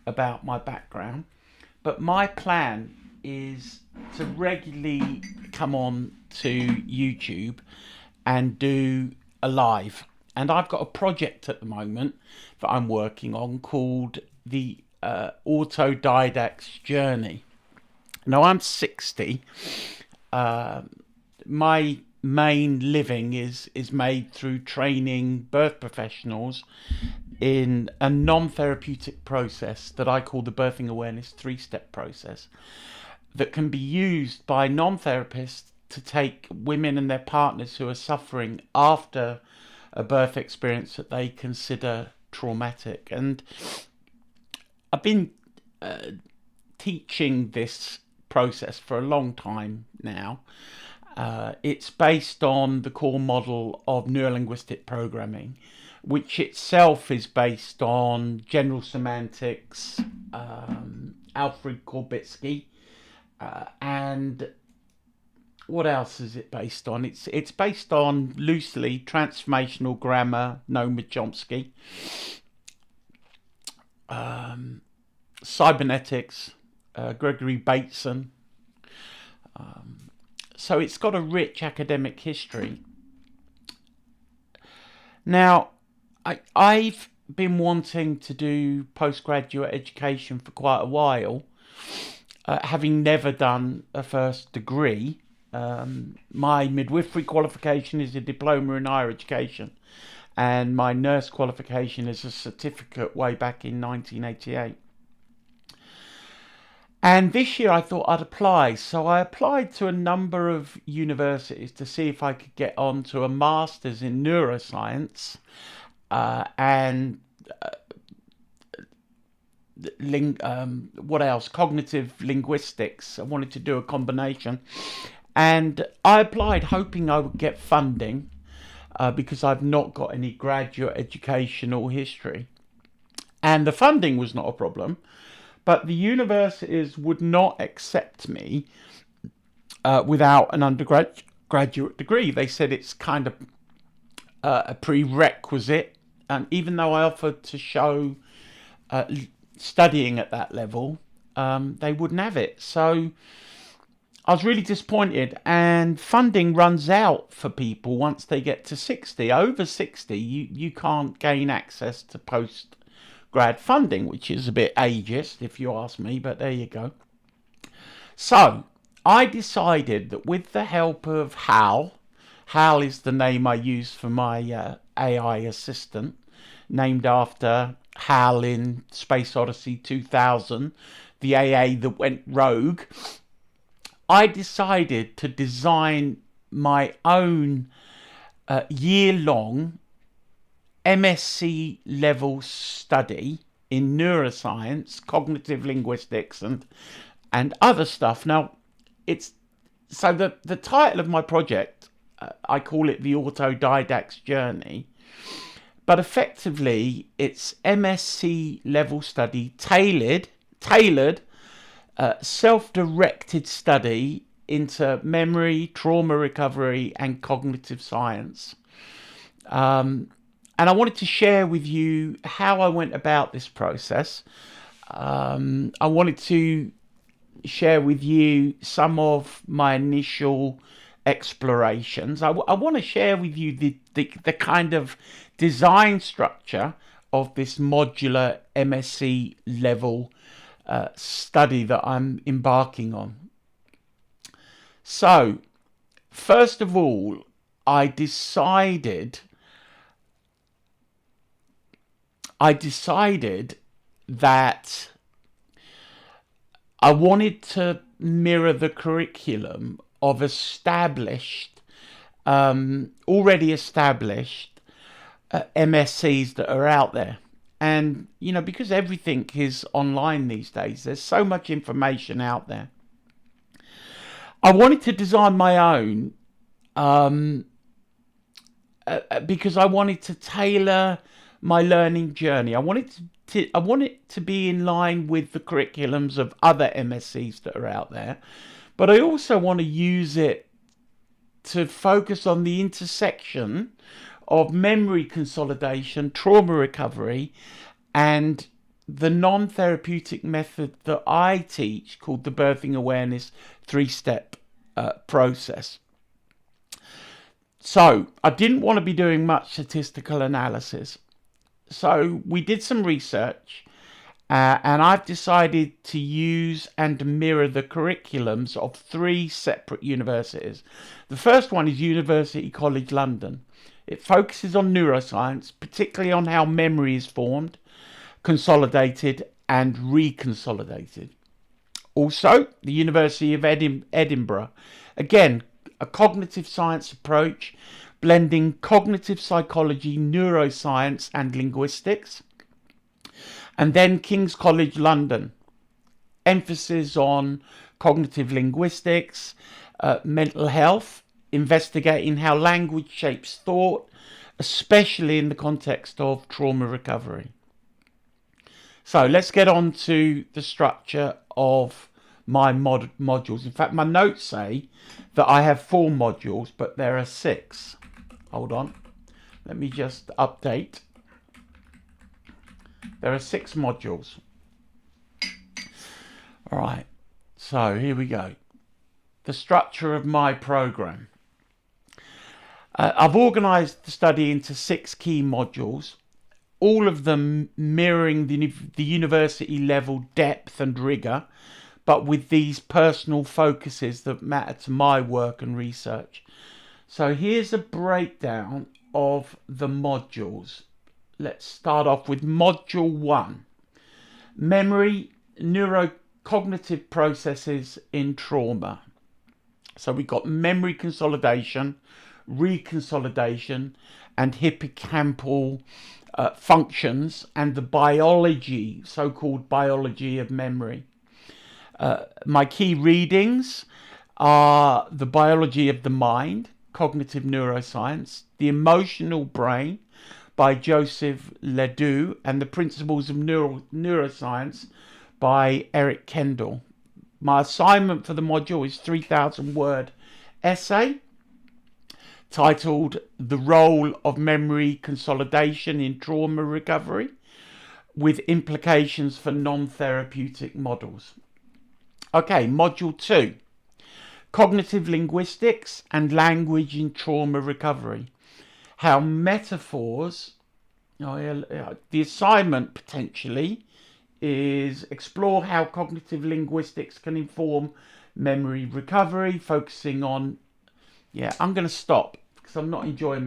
about my background, but my plan is to regularly come on to YouTube and do a live. And I've got a project at the moment that I'm working on called the Autodidact's Journey. Now I'm 60. My main living is made through training birth professionals in a non-therapeutic process that I call the birthing awareness three-step process that can be used by non-therapists to take women and their partners who are suffering after a birth experience that they consider traumatic. And I've been teaching this process for a long time now. It's based on the core model of Neuro-Linguistic Programming, which itself is based on general semantics, Alfred Korbitsky, and what else is it based on? It's based on loosely transformational grammar, Noam Chomsky, cybernetics, Gregory Bateson. So it's got a rich academic history. Now, I've been wanting to do postgraduate education for quite a while, having never done a first degree. My midwifery qualification is a diploma in higher education, and my nurse qualification is a certificate way back in 1988. And this year I thought I'd apply. So I applied to a number of universities to see if I could get on to a master's in neuroscience and what else? Cognitive linguistics. I wanted to do a combination. And I applied hoping I would get funding because I've not got any graduate educational history. And the funding was not a problem. But the universities would not accept me without an undergraduate degree. They said it's kind of a prerequisite. And even though I offered to show studying at that level, they wouldn't have it. So I was really disappointed. And funding runs out for people once they get to 60. Over 60, you can't gain access to grad funding, which is a bit ageist if you ask me, but there you go. So I decided that with the help of Hal is the name I use for my AI assistant, named after Hal in Space Odyssey 2000, the AA that went rogue. I decided to design my own year-long MSc level study in neuroscience, cognitive linguistics, and other stuff. Now, it's so the title of my project, I call it the Autodidact's Journey, but effectively it's MSc level study, tailored, self-directed study into memory, trauma recovery, and cognitive science. And I wanted to share with you how I went about this process. I wanted to share with you some of my initial explorations. I want to share with you the kind of design structure of this modular MSc level study that I'm embarking on. So, first of all, I decided that I wanted to mirror the curriculum of already established MSCs that are out there. And, because everything is online these days, there's so much information out there. I wanted to design my own because I wanted to tailor my learning journey. I want it to be in line with the curriculums of other MSCs that are out there, but I also want to use it to focus on the intersection of memory consolidation, trauma recovery, and the non-therapeutic method that I teach, called the Birthing Awareness 3-step process. So I didn't want to be doing much statistical analysis. So we did some research, and I've decided to use and mirror the curriculums of 3 separate universities. The first one is University College London. It focuses on neuroscience, particularly on how memory is formed, consolidated and reconsolidated. Also, the University of Edinburgh, again, a cognitive science approach, blending cognitive psychology, neuroscience and linguistics. And then King's College London, emphasis on cognitive linguistics, mental health, investigating how language shapes thought, especially in the context of trauma recovery. So let's get on to the structure of my modules. In fact, my notes say that I have 4 modules, but there are 6. Hold on. Let me just update. There are 6 modules. All right. So here we go. The structure of my program. I've organized the study into 6 key modules, all of them mirroring the university level depth and rigor, but with these personal focuses that matter to my work and research. So here's a breakdown of the modules. Let's start off with module 1, memory, neurocognitive processes in trauma. So we've got memory consolidation, reconsolidation, and hippocampal functions, and the biology, so-called biology of memory. My key readings are the biology of the mind, cognitive neuroscience, the emotional brain by Joseph Ledoux, and the principles of neuroscience by Eric Kendall. My assignment for the module is 3,000-word essay titled The Role of Memory Consolidation in Trauma Recovery, with implications for non-therapeutic models. Okay, module 2, cognitive linguistics and language in trauma recovery. How metaphors, the assignment potentially is explore how cognitive linguistics can inform memory recovery, focusing on, I'm going to stop because I'm not enjoying